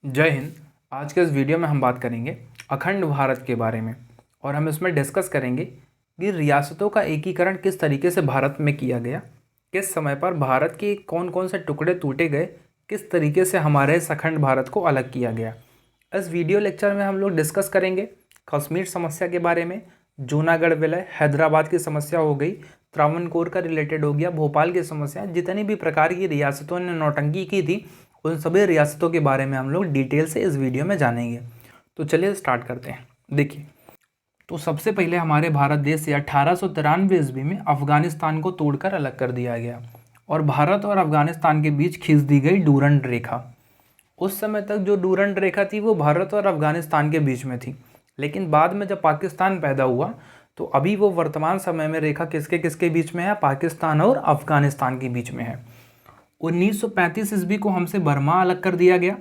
जय हिंद। आज के इस वीडियो में हम बात करेंगे अखंड भारत के बारे में और हम इसमें डिस्कस करेंगे कि रियासतों का एकीकरण किस तरीके से भारत में किया गया, किस समय पर भारत के कौन कौन से टुकड़े टूटे गए, किस तरीके से हमारे इस अखंड भारत को अलग किया गया। इस वीडियो लेक्चर में हम लोग डिस्कस करेंगे कश्मीर समस्या के बारे में, जूनागढ़ विलय, हैदराबाद की समस्या हो गई, त्रावणकोर का रिलेटेड हो गया, भोपाल की समस्या, जितनी भी प्रकार की रियासतों ने नौटंकी की थी उन सभी रियासतों के बारे में हम लोग डिटेल से इस वीडियो में जानेंगे। तो चलिए स्टार्ट करते हैं। देखिए, तो सबसे पहले हमारे भारत देश से 1893 ईस्वी में अफगानिस्तान को तोड़कर अलग कर दिया गया और भारत और अफगानिस्तान के बीच खींच दी गई डूरंड रेखा। उस समय तक जो डूरंड रेखा थी वो भारत और अफगानिस्तान के बीच में थी, लेकिन बाद में जब पाकिस्तान पैदा हुआ तो अभी वो वर्तमान समय में रेखा किसके किसके बीच में है? पाकिस्तान और अफगानिस्तान के बीच में है। 1935 ईस्वी को हमसे बर्मा अलग कर दिया गया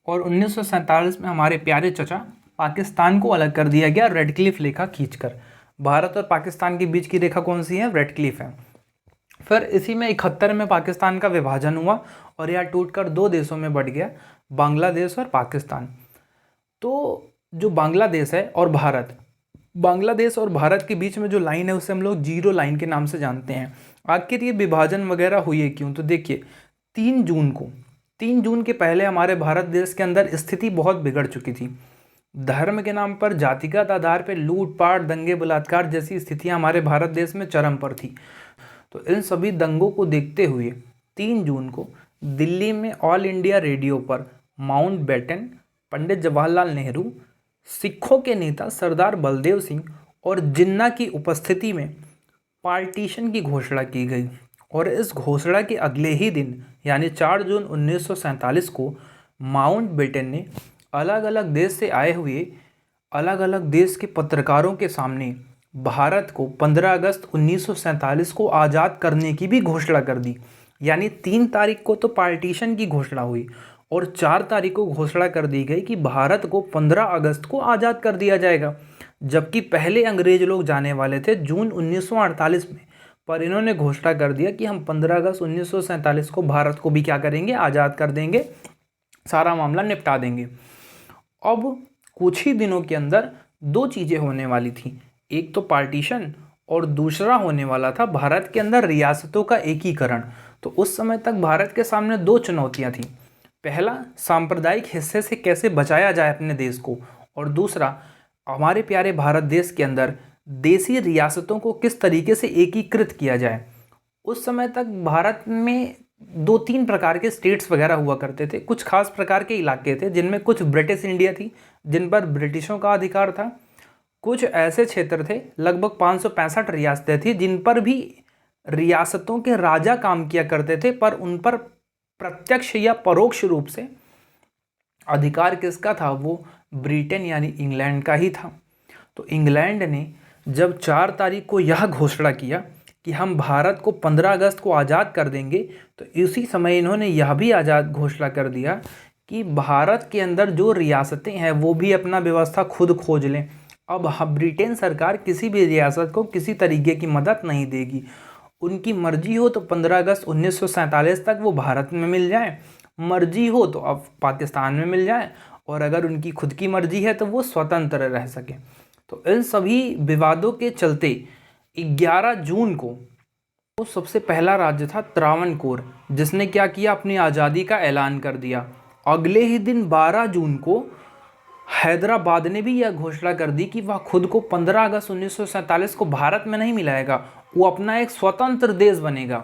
और 1947 में हमारे प्यारे चचा पाकिस्तान को अलग कर दिया गया रेडक्लिफ रेखा खींचकर। भारत और पाकिस्तान के बीच की रेखा कौन सी है? रेडक्लिफ है। फिर इसी में 71 में पाकिस्तान का विभाजन हुआ और यह टूटकर दो देशों में बढ़ गया, बांग्लादेश और पाकिस्तान। तो जो बांग्लादेश है और भारत, बांग्लादेश और भारत के बीच में जो लाइन है उसे हम लोग जीरो लाइन के नाम से जानते हैं। आखिर ये विभाजन वगैरह हुई है क्यों? तो देखिए, 3 जून के पहले हमारे भारत देश के अंदर स्थिति बहुत बिगड़ चुकी थी। धर्म के नाम पर जातिगत आधार पर लूटपाट, दंगे, बलात्कार जैसी स्थितियां हमारे भारत देश में चरम पर थी। तो इन सभी दंगों को देखते हुए 3 जून को दिल्ली में ऑल इंडिया रेडियो पर माउंटबेटन, पंडित जवाहरलाल नेहरू, सिखों के नेता सरदार बलदेव सिंह और जिन्ना की उपस्थिति में पार्टीशन की घोषणा की गई और इस घोषणा के अगले ही दिन यानी 4 जून 1947 को माउंटबेटन ने अलग अलग देश से आए हुए अलग अलग देश के पत्रकारों के सामने भारत को 15 अगस्त 1947 को आज़ाद करने की भी घोषणा कर दी। यानी 3 तारीख को तो पार्टीशन की घोषणा हुई और 4 तारीख को घोषणा कर दी गई कि भारत को 15 अगस्त को आज़ाद कर दिया जाएगा, जबकि पहले अंग्रेज लोग जाने वाले थे जून 1948 में, पर इन्होंने घोषणा कर दिया कि हम 15 अगस्त 1947 को भारत को भी क्या करेंगे? आज़ाद कर देंगे, सारा मामला निपटा देंगे। अब कुछ ही दिनों के अंदर 2 चीज़ें होने वाली थी, एक तो पार्टीशन और दूसरा होने वाला था भारत के अंदर रियासतों का एकीकरण। तो उस समय तक भारत के सामने 2 चुनौतियाँ थीं। पहला, सांप्रदायिक हिस्से से कैसे बचाया जाए अपने देश को, और दूसरा, हमारे प्यारे भारत देश के अंदर देसी रियासतों को किस तरीके से एकीकृत किया जाए। उस समय तक भारत में 2-3 प्रकार के स्टेट्स वगैरह हुआ करते थे। कुछ खास प्रकार के इलाके थे जिनमें कुछ ब्रिटिश इंडिया थी जिन पर ब्रिटिशों का अधिकार था। कुछ ऐसे क्षेत्र थे, लगभग 565 रियासतें थी जिन पर भी रियासतों के राजा काम किया करते थे, पर उन पर प्रत्यक्ष या परोक्ष रूप से अधिकार किसका था? वो ब्रिटेन यानी इंग्लैंड का ही था। तो इंग्लैंड ने जब 4 तारीख को यह घोषणा किया कि हम भारत को 15 अगस्त को आज़ाद कर देंगे, तो इसी समय इन्होंने यह भी आज़ाद घोषणा कर दिया कि भारत के अंदर जो रियासतें हैं वो भी अपना व्यवस्था खुद खोज लें। अब ब्रिटेन सरकार किसी भी रियासत को किसी तरीके की मदद नहीं देगी। उनकी मर्जी हो तो 15 अगस्त 1947 तक वो भारत में मिल जाए, मर्जी हो तो अब पाकिस्तान में मिल जाए, और अगर उनकी खुद की मर्जी है तो वो स्वतंत्र रह सके। तो इन सभी विवादों के चलते 11 जून को वो सबसे पहला राज्य था त्रावणकोर, जिसने क्या किया? अपनी आज़ादी का ऐलान कर दिया। अगले ही दिन 12 जून को हैदराबाद ने भी यह घोषणा कर दी कि वह खुद को 15 अगस्त 1947 को भारत में नहीं मिलाएगा, वो अपना एक स्वतंत्र देश बनेगा।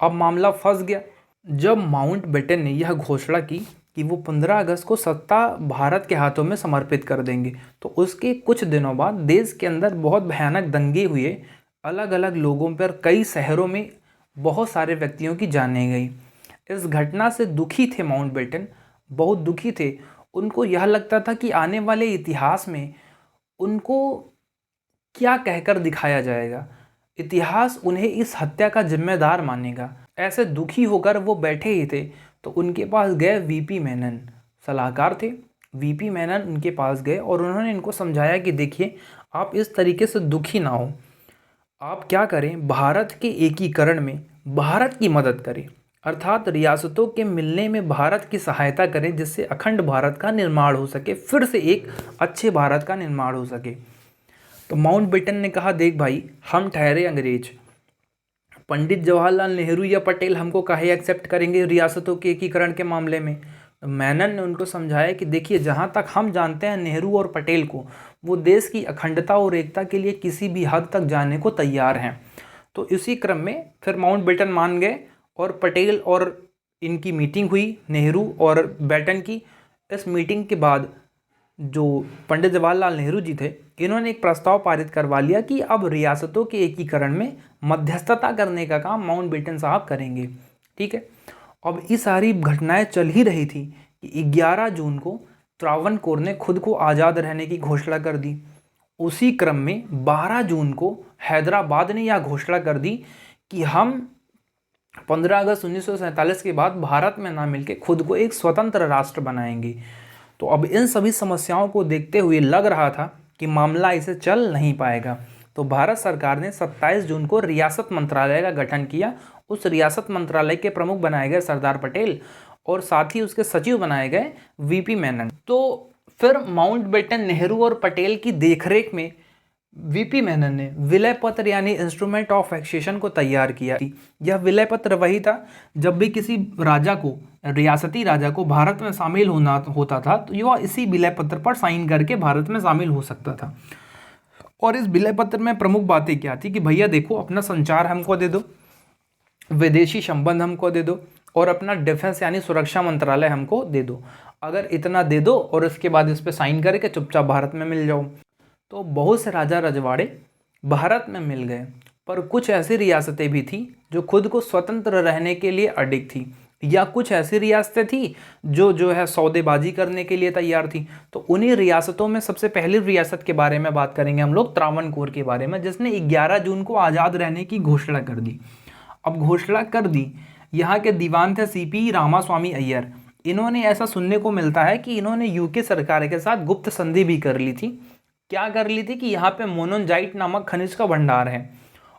अब मामला फंस गया। जब माउंटबेटन ने यह घोषणा की कि वो 15 अगस्त को सत्ता भारत के हाथों में समर्पित कर देंगे, तो उसके कुछ दिनों बाद देश के अंदर बहुत भयानक दंगे हुए। अलग अलग लोगों पर कई शहरों में बहुत सारे व्यक्तियों की जानें गई। इस घटना से दुखी थे माउंटबेटन, बहुत दुखी थे। उनको यह लगता था कि आने वाले इतिहास में उनको क्या कहकर दिखाया जाएगा, इतिहास उन्हें इस हत्या का जिम्मेदार मानेगा। ऐसे दुखी होकर वो बैठे ही थे तो उनके पास गए वीपी मेनन, सलाहकार थे। वीपी मेनन उनके पास गए और उन्होंने इनको समझाया कि देखिए, आप इस तरीके से दुखी ना हो, आप क्या करें, भारत के एकीकरण में भारत की मदद करें। अर्थात रियासतों के मिलने में भारत की सहायता करें, जिससे अखंड भारत का निर्माण हो सके, फिर से एक अच्छे भारत का निर्माण हो सके। तो माउंटबेटन ने कहा, देख भाई, हम ठहरे अंग्रेज, पंडित जवाहरलाल नेहरू या पटेल हमको काहे एक्सेप्ट करेंगे रियासतों के एकीकरण के मामले में। तो मेनन ने उनको समझाया कि देखिए, जहाँ तक हम जानते हैं नेहरू और पटेल को, वो देश की अखंडता और एकता के लिए किसी भी हद तक जाने को तैयार हैं। तो इसी क्रम में फिर माउंटबेटन मान गए और पटेल और इनकी मीटिंग हुई, नेहरू और बेटन की। इस मीटिंग के बाद जो पंडित जवाहरलाल नेहरू जी थे, इन्होंने एक प्रस्ताव पारित करवा लिया कि अब रियासतों के एकीकरण में मध्यस्थता करने का काम माउंटबेटन साहब करेंगे। ठीक है। अब ये सारी घटनाएं चल ही रही थी कि 11 जून को त्रावणकोर ने खुद को आज़ाद रहने की घोषणा कर दी। उसी क्रम में 12 जून को हैदराबाद ने यह घोषणा कर दी कि हम 15 अगस्त 1947 के बाद भारत में ना मिलके खुद को एक स्वतंत्र राष्ट्र बनाएंगे। तो अब इन सभी समस्याओं को देखते हुए लग रहा था कि मामला इसे चल नहीं पाएगा। तो भारत सरकार ने 27 जून को रियासत मंत्रालय का गठन किया। उस रियासत मंत्रालय के प्रमुख बनाए गए सरदार पटेल और साथ ही उसके सचिव बनाए गए वीपी मेनन। तो फिर माउंटबेटन, नेहरू और पटेल की देखरेख में वीपी मेनन ने विलय पत्र यानी इंस्ट्रूमेंट ऑफ एक्सेशन को तैयार किया। यह विलय पत्र वही था, जब भी किसी राजा को, रियासती राजा को भारत में शामिल होना होता था तो वह इसी विलय पत्र पर साइन करके भारत में शामिल हो सकता था। और इस विलय पत्र में प्रमुख बातें क्या थी कि भैया देखो, अपना संचार हमको दे दो, विदेशी संबंध हमको दे दो, और अपना डिफेंस यानी सुरक्षा मंत्रालय हमको दे दो। अगर इतना दे दो और इसके बाद इस पर साइन करके चुपचाप भारत में मिल जाओ। तो बहुत से राजा रजवाड़े भारत में मिल गए, पर कुछ ऐसी रियासतें भी थी जो खुद को स्वतंत्र रहने के लिए अडिग थी, या कुछ ऐसी रियासतें थी जो है सौदेबाजी करने के लिए तैयार थी। तो उन्हीं रियासतों में सबसे पहली रियासत के बारे में बात करेंगे हम लोग, त्रावणकोर के बारे में, जिसने 11 जून को आज़ाद रहने की घोषणा कर दी। अब घोषणा कर दी, यहाँ के दीवान थे सीपी रामास्वामी अय्यर। इन्होंने, ऐसा सुनने को मिलता है कि इन्होंने यूके सरकार के साथ गुप्त संधि भी कर ली थी। क्या कर ली थी कि यहाँ पे मोनोजाइट नामक खनिज का भंडार है,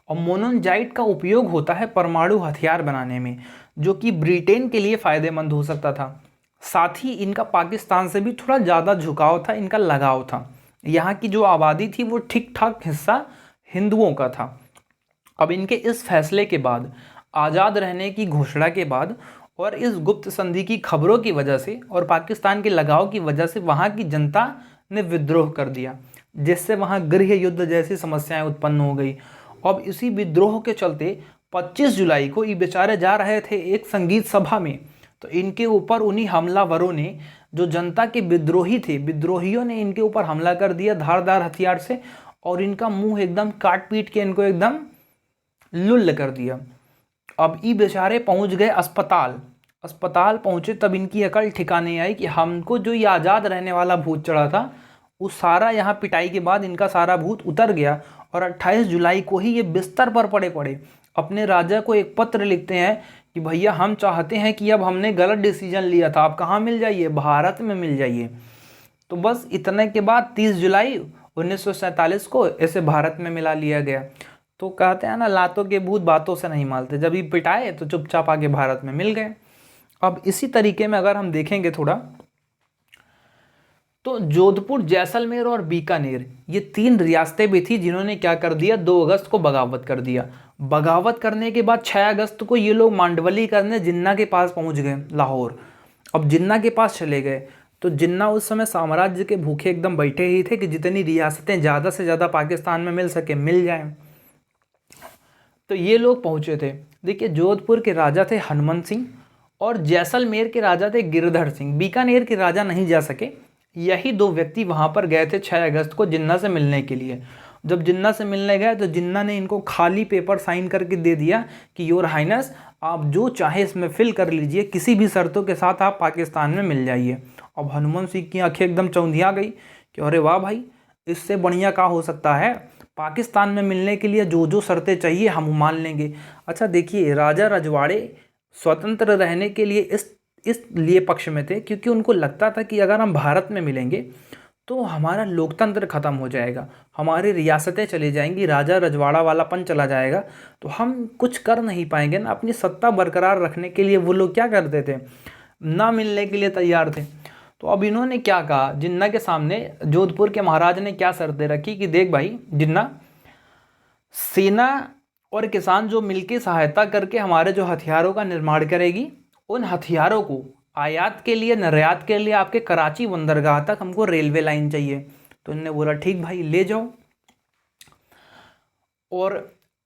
और मोनोजाइट का उपयोग होता है परमाणु हथियार बनाने में, जो कि ब्रिटेन के लिए फ़ायदेमंद हो सकता था। साथ ही इनका पाकिस्तान से भी थोड़ा ज़्यादा झुकाव था, इनका लगाव था। यहाँ की जो आबादी थी वो ठीक ठाक हिस्सा हिंदुओं का था। अब इनके इस फैसले के बाद, आज़ाद रहने की घोषणा के बाद, और इस गुप्त संधि की खबरों की वजह से और पाकिस्तान के लगाव की वजह से वहाँ की जनता ने विद्रोह कर दिया, जिससे वहाँ गृह युद्ध जैसी समस्याएं उत्पन्न हो गई। अब इसी विद्रोह के चलते 25 जुलाई को ये बेचारे जा रहे थे एक संगीत सभा में, तो इनके ऊपर उन्हीं हमलावरों ने, जो जनता के विद्रोही थे, विद्रोहियों ने इनके ऊपर हमला कर दिया धारदार हथियार से, और इनका मुंह एकदम काट पीट के इनको एकदम लुल्ल कर दिया। अब ये बेचारे पहुंच गए अस्पताल पहुंचे, तब इनकी अकल ठिकाने आई कि हमको जो ये आज़ाद रहने वाला भूत चढ़ा था, उस सारा यहाँ पिटाई के बाद इनका सारा भूत उतर गया। और 28 जुलाई को ही ये बिस्तर पर पड़े अपने राजा को एक पत्र लिखते हैं कि भैया, हम चाहते हैं कि अब हमने गलत डिसीजन लिया था, आप कहाँ मिल जाइए, भारत में मिल जाइए। तो बस इतने के बाद 30 जुलाई 1947 को इसे भारत में मिला लिया गया। तो कहते हैं ना, लातों के भूत बातों से नहीं मालते, जब ये पिटाए तो चुपचाप आके भारत में मिल गए। अब इसी तरीके में अगर हम देखेंगे थोड़ा, तो जोधपुर, जैसलमेर और बीकानेर, ये 3 रियासतें भी थी जिन्होंने क्या कर दिया, 2 अगस्त को बगावत कर दिया। बगावत करने के बाद 6 अगस्त को ये लोग मांडवली करने जिन्ना के पास पहुंच गए, लाहौर। अब जिन्ना के पास चले गए, तो जिन्ना उस समय साम्राज्य के भूखे एकदम बैठे ही थे कि जितनी रियासतें ज़्यादा से ज़्यादा पाकिस्तान में मिल सके मिल जाएं। तो ये लोग पहुँचे थे। देखिए, जोधपुर के राजा थे हनुमंत सिंह और जैसलमेर के राजा थे गिरधर सिंह। बीकानेर के राजा नहीं जा सके। यही 2 व्यक्ति वहाँ पर गए थे 6 अगस्त को जिन्ना से मिलने के लिए। जब जिन्ना से मिलने गए तो जिन्ना ने इनको खाली पेपर साइन करके दे दिया कि योर हाइनेस, आप जो चाहे इसमें फिल कर लीजिए, किसी भी शर्तों के साथ आप पाकिस्तान में मिल जाइए। अब हनुमंत सिंह की आंखें एकदम चौंधिया गई कि अरे वाह भाई, इससे बढ़िया क्या हो सकता है, पाकिस्तान में मिलने के लिए जो जो शर्तें चाहिए हम मान लेंगे। अच्छा देखिए, राजा रजवाड़े स्वतंत्र रहने के लिए इस लिए पक्ष में थे क्योंकि उनको लगता था कि अगर हम भारत में मिलेंगे तो हमारा लोकतंत्र ख़त्म हो जाएगा, हमारी रियासतें चली जाएंगी, राजा रजवाड़ा वालापन चला जाएगा, तो हम कुछ कर नहीं पाएंगे ना। अपनी सत्ता बरकरार रखने के लिए वो लोग क्या करते थे, ना मिलने के लिए तैयार थे। तो अब इन्होंने क्या कहा, जिन्ना के सामने जोधपुर के महाराज ने क्या शर्तें रखी कि देख भाई जिन्ना, सेना और किसान जो मिलकर सहायता करके हमारे जो हथियारों का निर्माण करेगी, उन हथियारों को आयात के लिए निर्यात के लिए आपके कराची बंदरगाह तक हमको रेलवे लाइन चाहिए। तो इन्होंने बोला ठीक भाई ले जाओ। और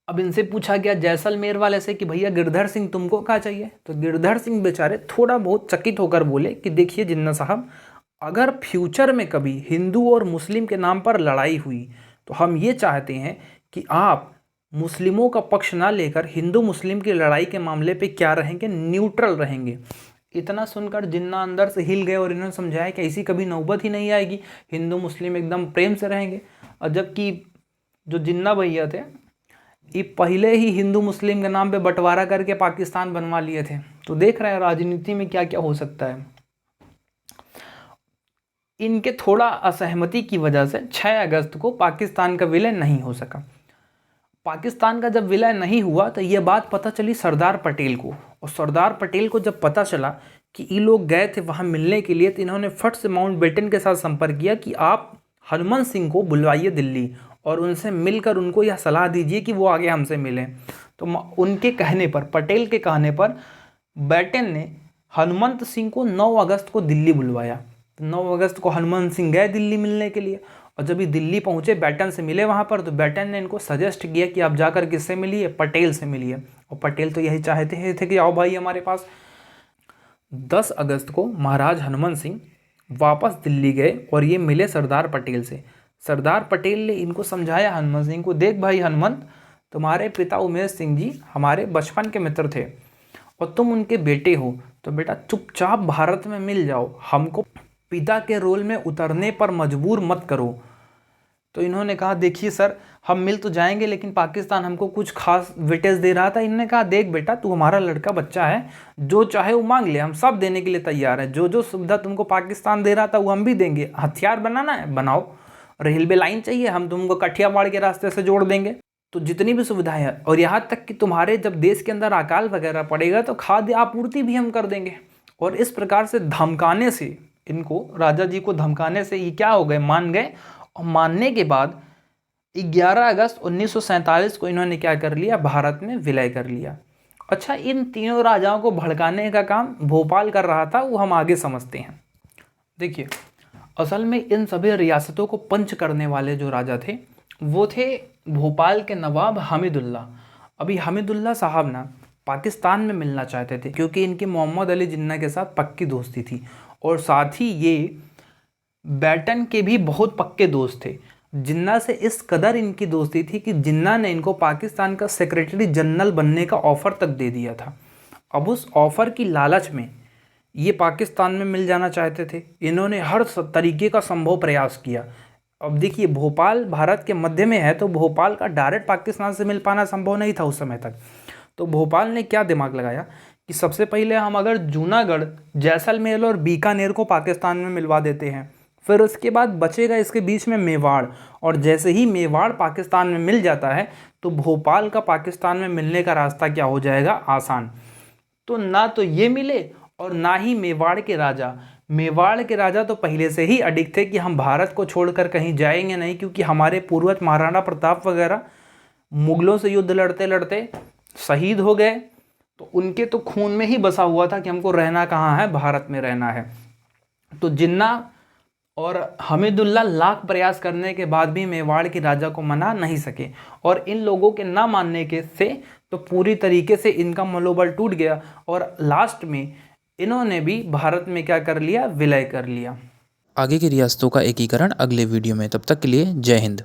अब इनसे पूछा गया जैसलमेर वाले से कि भैया गिरधर सिंह तुमको क्या चाहिए। तो गिरधर सिंह बेचारे थोड़ा बहुत चकित होकर बोले कि देखिए जिन्ना साहब, अगर फ्यूचर में कभी हिंदू और मुस्लिम के नाम पर लड़ाई हुई तो हम ये चाहते हैं कि आप मुस्लिमों का पक्ष ना लेकर हिंदू मुस्लिम की लड़ाई के मामले पे क्या रहेंगे, न्यूट्रल रहेंगे। इतना सुनकर जिन्ना अंदर से हिल गए और इन्होंने समझाया कि ऐसी कभी नौबत ही नहीं आएगी, हिंदू मुस्लिम एकदम प्रेम से रहेंगे। और जबकि जो जिन्ना भैया थे ये पहले ही हिंदू मुस्लिम के नाम पे बंटवारा करके पाकिस्तान बनवा लिए थे। तो देख रहे हैं राजनीति में क्या क्या हो सकता है। इनके थोड़ा असहमति की वजह से 6 अगस्त को पाकिस्तान का विलय नहीं हो सका। पाकिस्तान का जब विलय नहीं हुआ तो ये बात पता चली सरदार पटेल को, और सरदार पटेल को जब पता चला कि ये लोग गए थे वहाँ मिलने के लिए, तो इन्होंने फट से माउंटबेटन के साथ संपर्क किया कि आप हनुमंत सिंह को बुलवाइए दिल्ली और उनसे मिलकर उनको यह सलाह दीजिए कि वो आगे हमसे मिलें। तो उनके कहने पर, पटेल के कहने पर, बेटन ने हनुमंत सिंह को 9 अगस्त को दिल्ली बुलवाया। तो 9 अगस्त को हनुमंत सिंह गए दिल्ली मिलने के लिए, और जब ये दिल्ली पहुंचे बेटन से मिले वहाँ पर, तो बेटन ने इनको सजेस्ट किया कि आप जाकर किससे मिलिए, पटेल से मिलिए। और पटेल तो यही चाहते थे कि आओ भाई हमारे पास। 10 अगस्त को महाराज हनुमंत सिंह वापस दिल्ली गए और ये मिले सरदार पटेल से। सरदार पटेल ने इनको समझाया हनुमंत सिंह को, देख भाई हनुमंत, तुम्हारे पिता उमेश सिंह जी हमारे बचपन के मित्र थे और तुम उनके बेटे हो, तो बेटा चुपचाप भारत में मिल जाओ, हमको पिता के रोल में उतरने पर मजबूर मत करो। तो इन्होंने कहा देखिए सर, हम मिल तो जाएंगे लेकिन पाकिस्तान हमको कुछ खास विटेज दे रहा था। इन्होंने कहा देख बेटा, तू हमारा लड़का बच्चा है, जो चाहे वो मांग ले, हम सब देने के लिए तैयार हैं। जो जो सुविधा तुमको पाकिस्तान दे रहा था वो हम भी देंगे। हथियार बनाना है बनाओ, रेलवे लाइन चाहिए हम तुमको कठियावाड़ के रास्ते से जोड़ देंगे, तो जितनी भी सुविधाएं हैं, और यहाँ तक कि तुम्हारे जब देश के अंदर अकाल वगैरह पड़ेगा तो खाद्य आपूर्ति भी हम कर देंगे। और इस प्रकार से धमकाने से, इनको राजा जी को धमकाने से ये क्या हो गए, मान गए। और मानने के बाद 11 अगस्त 1947 को इन्होंने क्या कर लिया, भारत में विलय कर लिया। अच्छा, इन तीनों राजाओं को भड़काने का काम भोपाल कर रहा था, वो हम आगे समझते हैं। देखिए असल में इन सभी रियासतों को पंच करने वाले जो राजा थे वो थे भोपाल के नवाब हमीदुल्ला। अभी हमीदुल्ला साहब ना पाकिस्तान में मिलना चाहते थे क्योंकि इनकी मोहम्मद अली जिन्ना के साथ पक्की दोस्ती थी, और साथ ही ये बेटन के भी बहुत पक्के दोस्त थे। जिन्ना से इस कदर इनकी दोस्ती थी कि जिन्ना ने इनको पाकिस्तान का सेक्रेटरी जनरल बनने का ऑफ़र तक दे दिया था। अब उस ऑफ़र की लालच में ये पाकिस्तान में मिल जाना चाहते थे। इन्होंने हर तरीके का संभव प्रयास किया। अब देखिए भोपाल भारत के मध्य में है, तो भोपाल का डायरेक्ट पाकिस्तान से मिल पाना संभव नहीं था उस समय तक। तो भोपाल ने क्या दिमाग लगाया कि सबसे पहले हम अगर जूनागढ़, जैसलमेर और बीकानेर को पाकिस्तान में मिलवा देते हैं, फिर उसके बाद बचेगा इसके बीच में मेवाड़, और जैसे ही मेवाड़ पाकिस्तान में मिल जाता है तो भोपाल का पाकिस्तान में मिलने का रास्ता क्या हो जाएगा, आसान। तो ना तो ये मिले और ना ही मेवाड़ के राजा। मेवाड़ के राजा तो पहले से ही अडिग थे कि हम भारत को छोड़कर कहीं जाएंगे नहीं, क्योंकि हमारे पूर्वज महाराणा प्रताप वगैरह मुगलों से युद्ध लड़ते लड़ते शहीद हो गए, तो उनके तो खून में ही बसा हुआ था कि हमको रहना कहाँ है, भारत में रहना है। तो जिन्ना और हमीदुल्ला लाख प्रयास करने के बाद भी मेवाड़ के राजा को मना नहीं सके, और इन लोगों के ना मानने के से तो पूरी तरीके से इनका मनोबल टूट गया, और लास्ट में इन्होंने भी भारत में क्या कर लिया, विलय कर लिया। आगे की रियासतों का एकीकरण अगले वीडियो में, तब तक के लिए जय हिंद।